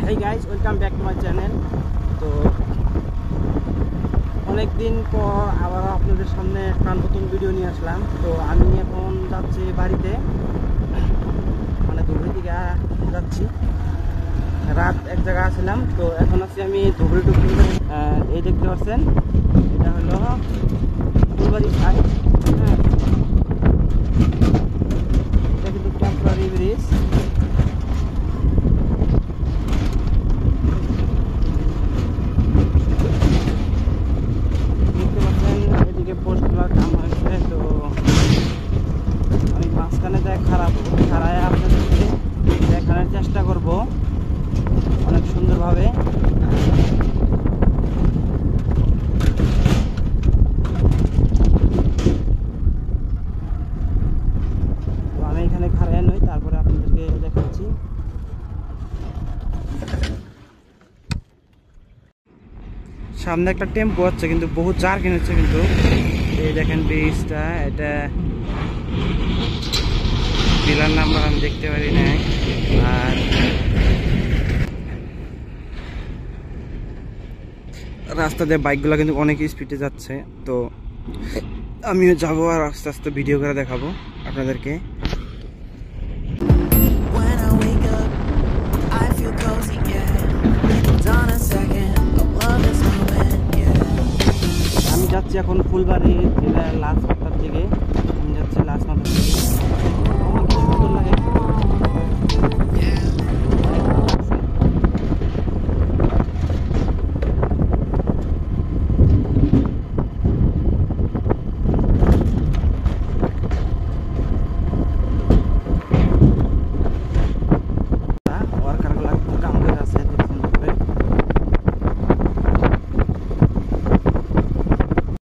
Hey guys, welcome back to my channel. তো অনেক দিন পর আবার আপনাদের সামনে একটা নতুন ভিডিও নিয়ে আসলাম। তো আমি এখন যাচ্ছি বাড়িতে, মানে ধুবড়ি দিকে যাচ্ছি। রাত এক জায়গায় আসলাম, তো এখন আছি আমি ধুবড়ি টু ফুলবাড়ি। এই দেখতে পাচ্ছেন, এটা হলো ফুলবাড়ি সাইড। হ্যাঁ, এটা কিন্তু টেম্পোরারি ব্রিজ। পোস্টগুলোর কাম হয়েছে, তো আমি মাঝখানে খাড়ায় আপনাদেরকে দেখানোর চেষ্টা করব অনেক সুন্দরভাবে। তো আমি এখানে খাড়ায় নই, তারপরে আপনাদেরকে দেখাচ্ছি। সামনে একটা টেম্পো হচ্ছে, কিন্তু বহু জার্কিং হচ্ছে। কিন্তু এই দেখেন ব্রিজটা, এটা পিলার নাম্বার আমি দেখতে পারি না। আর রাস্তা দিয়ে বাইকগুলো কিন্তু অনেক স্পিডে যাচ্ছে, তো আমিও যাবো আর আস্তে আস্তে ভিডিও করে দেখাবো আপনাদেরকে। আমি যাচ্ছি এখন ফুলবাড়ি জেলার লাস্ট রাস্তার দিকে।